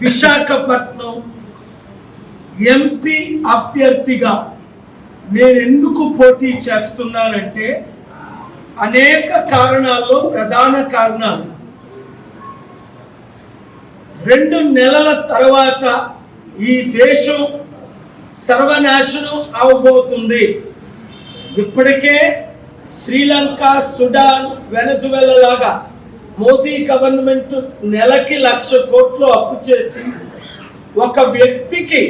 Visakhapatnam MP అభ్యర్థిగా నేను ఎందుకు పోటీ చేస్తున్నానంటే అనేక కారణాల్లో ప్రధాన కారణాలు 2 నెలల తర్వాత ఈ దేశం సర్వనాశనం అవబోతుంది. ఇప్పటికే శ్రీలంక, సుడాన్, వెనజువెలా లాగా మోదీ గవర్నమెంట్ నెలకి 1,00,000 కోట్లు అప్పు చేసి ఒక వ్యక్తికి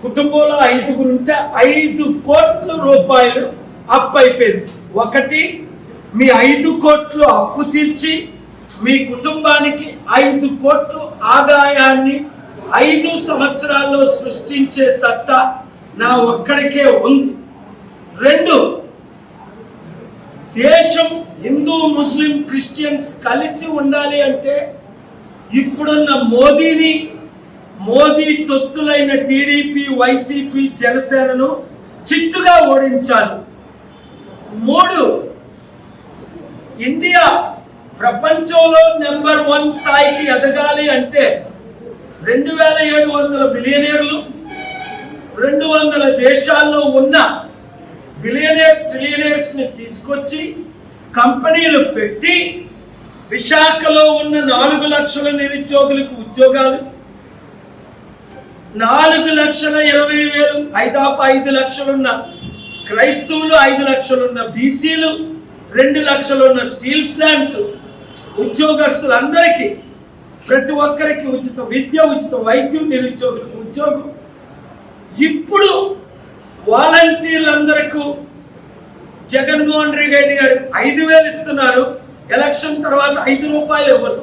కుటుంబంలో 5 ఉంటే 5 కోట్ల రూపాయలు అప్పు అయిపోయింది. ఒకటి, మీ 5 కోట్లు అప్పు తీర్చి మీ కుటుంబానికి 5 కోట్లు ఆదాయాన్ని 5 సంవత్సరాల్లో సృష్టించే సత్తా నా ఒక్కడికే ఉంది. 2, దేశం హిందూ, ముస్లిం, క్రిస్టియన్స్ కలిసి ఉండాలి అంటే ఇప్పుడున్న మోదీ తొత్తులైన టీడీపీ, వైసీపీ, జనసేనను చిత్తుగా ఓడించాలి. 3, ఇండియా ప్రపంచంలో నెంబర్ 1 స్థాయికి ఎదగాలి అంటే 2,700 బిలియనీర్లు, 200 దేశాల్లో ఉన్న ట్రిలియనర్స్ ని తీసుకొచ్చి కంపెనీలు పెట్టి విశాఖలో ఉన్న 4 లక్షల నిరుద్యోగులకు ఉద్యోగాలు, 4,20,000 5 లక్షలున్న క్రైస్తవులు, 5 లక్షలున్న బీసీలు, 2 లక్షలున్న స్టీల్ ప్లాంట్ ఉద్యోగస్తులందరికీ ప్రతి ఒక్కరికి ఉచిత విద్య, ఉచిత వైద్యం, నిరుద్యోగులకు ఉద్యోగం. ఇప్పుడు వాలంటీర్లందరికీ జగన్మోహన్ రెడ్డి గారు 5,000 ఇస్తున్నారు. ఎలక్షన్ తర్వాత 5 రూపాయలు ఇవ్వరు.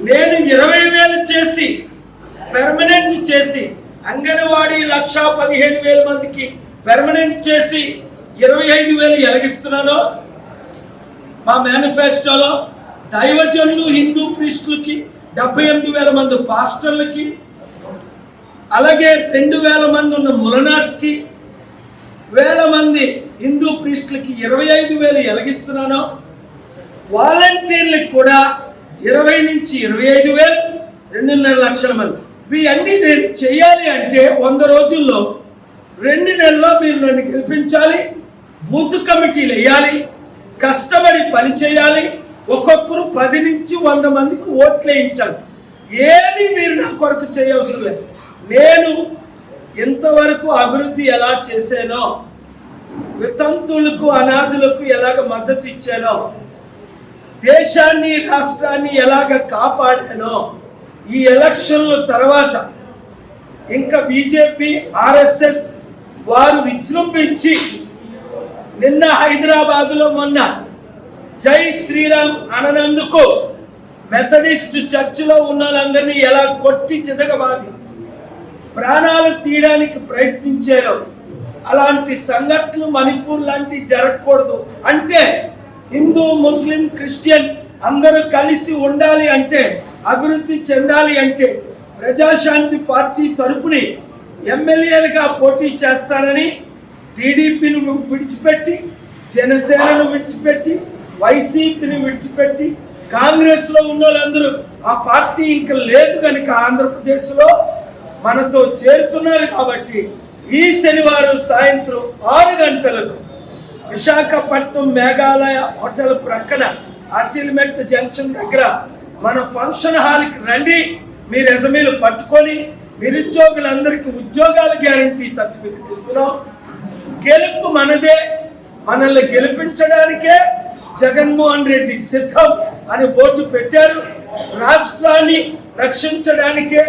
నేను 20,000 చేసి పెర్మనెంట్ చేసి అంగన్వాడీ 1,15,000 మందికి పెర్మనెంట్ చేసి 25,000 ఎలగిస్తున్నాను. మా మేనిఫెస్టోలో దైవజనులు, హిందూ ప్రీస్టులకి 78,000 మంది పాస్టర్లకి, అలాగే 2,000 మంది ఉన్న ములనాస్కి, 1,000 మంది హిందూ ప్రీస్టులకి 25,000 ఎలగిస్తున్నాను. వాలంటీర్లకు కూడా 20 నుంచి 25,000, 2.5 లక్షల మంది. ఇవన్నీ నేను చేయాలి అంటే 100 రోజుల్లో 2 నెలల్లో మీరు నన్ను గెలిపించాలి. బూత్ కమిటీలు వేయాలి, కష్టపడి పని చేయాలి. ఒక్కొక్కరు 10 నుంచి 100 మందికి ఓట్లు వేయించాలి. ఏమి మీరు నా కొరకు చేయవసరం లేదు. నేను ఎంతవరకు అభివృద్ధి ఎలా చేశానో, వితంతువులకు, అనాథులకు ఎలాగ మద్దతు ఇచ్చానో, దేశాన్ని, రాష్ట్రాన్ని ఎలాగ కాపాడానో, ఈ ఎలక్షన్ల తర్వాత ఇంకా బీజేపీ, ఆర్ఎస్ఎస్ వారు విజృంభించి నిన్న హైదరాబాదులో మొన్న జై శ్రీరామ్ అనందుకు మెథడిస్ట్ చర్చిలో ఉన్న వాళ్ళందరినీ ఎలా కొట్టి చితకబాది ప్రాణాలు తీయడానికి ప్రయత్నించారు. అలాంటి సంఘటనలు మణిపూర్ లాంటి జరగకూడదు అంటే, హిందూ, ముస్లిం, క్రిస్టియన్ అందరూ కలిసి ఉండాలి అంటే, అభివృద్ధి చెందాలి అంటే ప్రజాశాంతి పార్టీ తరపుని ఎమ్మెల్యేలుగా పోటీ చేస్తానని టీడీపీని విడిచిపెట్టి, జనసేనను విడిచిపెట్టి, వైసీపీని విడిచిపెట్టి కాంగ్రెస్ లో ఉన్న వాళ్ళందరూ ఆ పార్టీ ఇంకా లేదు కనుక ఆంధ్రప్రదేశ్లో మనతో చేరుతున్నారు. కాబట్టి ఈ శనివారం సాయంత్రం 6 గంటలకు విశాఖపట్నం మేఘాలయ హోటల్ ప్రక్కన అసిల్మెంట్ జంక్షన్ దగ్గర మన ఫంక్షన్ హాల్కి రండి. మీ రెజమీలు పట్టుకొని నిరుద్యోగులందరికీ ఉద్యోగాల గ్యారంటీ సర్టిఫికెట్ ఇస్తున్నాం. గెలుపు మనదే. మనల్ని గెలిపించడానికే జగన్మోహన్ రెడ్డి సిద్ధం అని బోర్డు పెట్టారు. రాష్ట్రాన్ని రక్షించడానికే,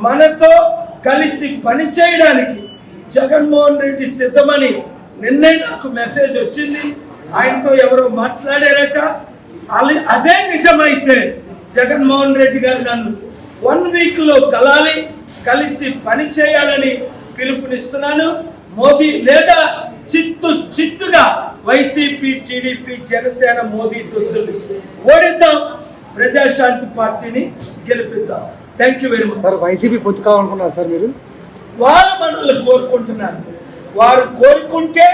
మనతో కలిసి పనిచేయడానికి జగన్మోహన్ రెడ్డి సిద్ధమని నిన్నే నాకు మెసేజ్ వచ్చింది. ఆయనతో ఎవరో మాట్లాడారట. అదే నిజమైతే జగన్మోహన్ రెడ్డి గారు నన్ను 1 వీక్లో కలిసి పని చేయాలని పిలుపునిస్తున్నాను. మోదీ లేదా చిత్తుగా వైసీపీ, టీడీపీ, జనసేన మోదీ తొత్తులు ఓడిద్దాం. ప్రజాశాంతి పార్టీని గెలిపిద్దాం. Thank you very much. Sir, YCP పొత్తు కావాలనుకున్నారు సార్ మీరు? వాళ్ళ మనల్ని కోరుకుంటున్నారు. వారు కోరుకుంటే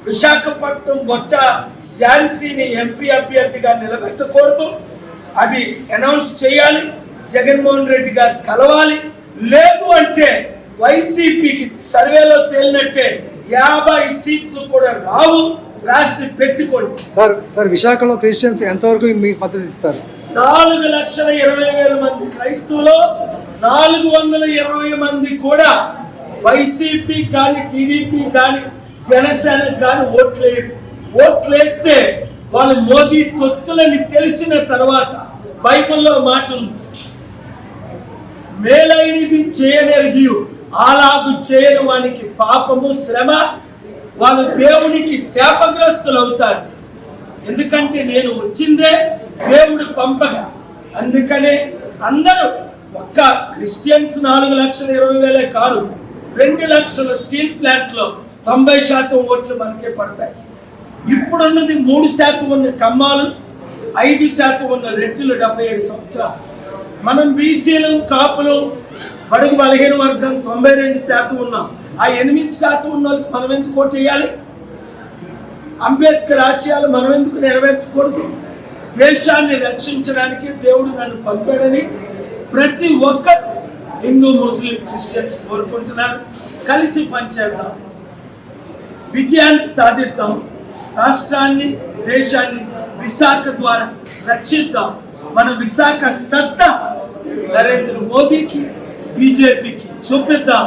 విశాఖపట్నం బొత్స ఝాన్సీని ఎంపీ అభ్యర్థిగా నిలబెట్టకూడదు. అది అనౌన్స్ చేయాలి. జగన్మోహన్ రెడ్డి గారు కలవాలి. లేదు అంటే వైసీపీకి సర్వేలో తేలినట్టే 50 సీట్లు కూడా రావు. రాసి పెట్టుకోండి. సార్ విశాఖలో క్రిస్టియన్స్ ఎంతవరకు మీకు మద్దతు ఇస్తారు? 4,20,000 మంది క్రైస్తవులు, 420 మంది కూడా వైసీపీ కానీ టీడీపీ కానీ జనసేన కానీ ఓట్లేరు. ఓట్లేస్తే వాళ్ళు మోదీ తొత్తులని తెలిసిన తర్వాత బైబిల్లో మాటలు, మేలైనది చేయనెరిగి అలాగు చేయని వానికి పాపము శ్రమ, వాళ్ళు దేవునికి శాపగ్రస్తులు అవుతారు. ఎందుకంటే నేను వచ్చిందే దేవుడు పంపగా. అందుకనే అందరూ ఒక్క క్రిస్టియన్స్ 4,20,000 కాదు, 2 లక్షల స్టీల్ ప్లాంట్ లో 90% ఓట్లు మనకే పడతాయి. ఇప్పుడున్నది 3% ఉన్న కమ్మాలు, 5% ఉన్న రెడ్డిలు 77 సంవత్సరాలు. మనం బీసీలు కాపులు బడుగు బలహీన వర్గం 92% ఉన్నాం. ఆ 8% ఉన్న వాళ్ళకి మనం ఎందుకు ఓటు వేయాలి? అంబేద్కర్ ఆశయాలు మనం ఎందుకు నెరవేర్చకూడదు? దేశాన్ని రక్షించడానికి దేవుడు నన్ను పంపాడని ప్రతి ఒక్కరు హిందూ ముస్లిం క్రిస్టియన్స్ కోరుకుంటున్నారు. కలిసి పనిచేద్దాం, విజయాన్ని సాధిద్దాం, రాష్ట్రాన్ని దేశాన్ని విశాఖ ద్వారా రక్షిద్దాం. మన విశాఖ సత్తా నరేంద్ర మోదీకి బీజేపీకి చూపిద్దాం.